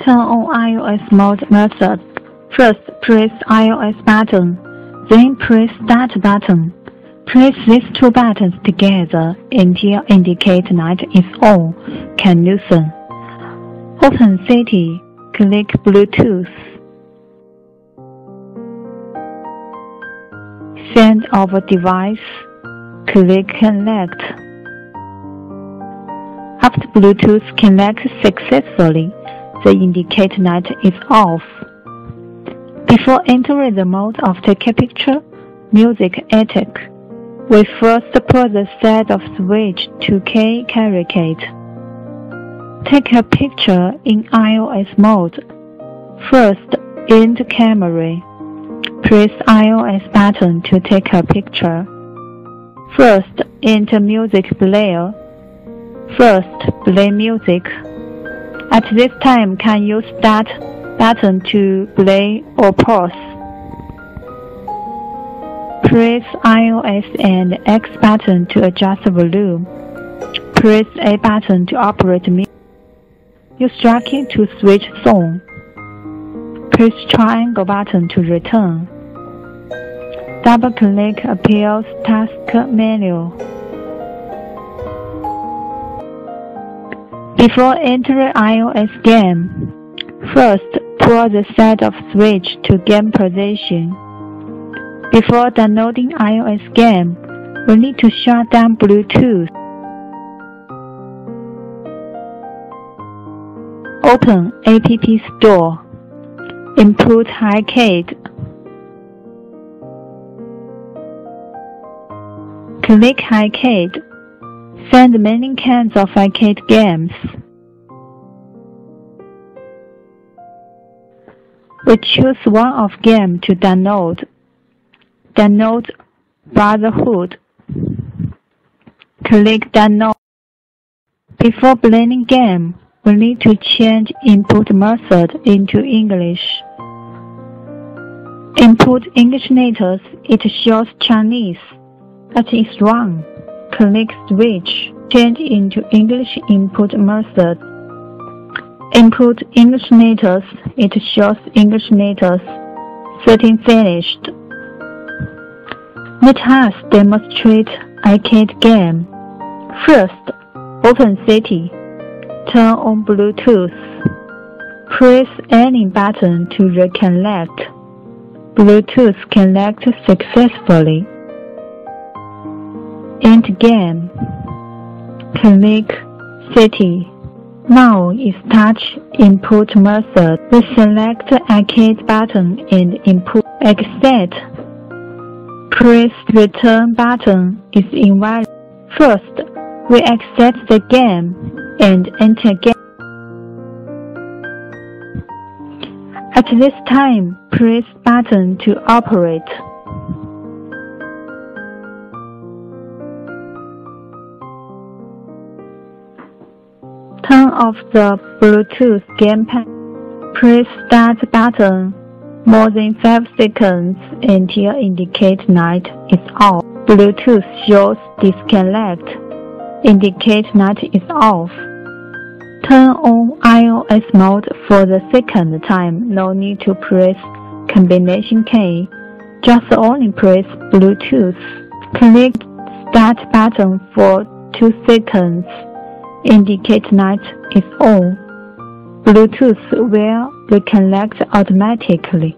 Turn on iOS mode method. First, press iOS button, then press Start button. Press these two buttons together until indicate light is on. Can listen. Open City. Click Bluetooth. Send over device. Click Connect. After Bluetooth connects successfully, the indicator light is off. Before entering the mode of Take a Picture, Music Attack, we first put the set of switch to K Caricate. Take a picture in iOS mode. First, enter camera. Press iOS button to take a picture. First, enter music player. First, play music. At this time, can use Start button to play or pause. Press iOS and X button to adjust volume. Press A button to operate music. Use tracking to switch song. Press triangle button to return. Double-click Appeals task menu. Before entering iOS game, first put the set of switch to game position. Before downloading iOS game, we need to shut down Bluetooth. Open App Store. Input iPad. Click iPad. Find many kinds of arcade games. We choose one of game to download. Download Brotherhood. Click Download. Before playing game, we need to change input method into English. Input English letters, it shows Chinese. That is wrong. Click Switch. Change into English input method. Input English letters, it shows English letters. Setting finished. Let us demonstrate arcade game. First, open City. Turn on Bluetooth. Press any button to reconnect. Bluetooth connect successfully. End game. Click City. Now is touch input method. We select arcade button and input accept. Press return button is invalid. First, we accept the game and enter game. At this time, press button to operate. Turn off the Bluetooth gamepad. Press Start button more than 5 seconds until indicate light is off. Bluetooth shows disconnect. Indicate light is off. Turn on iOS mode for the second time. No need to press combination key. Just only press Bluetooth. Click Start button for 2 seconds. Indicate light is on. Bluetooth will reconnect automatically.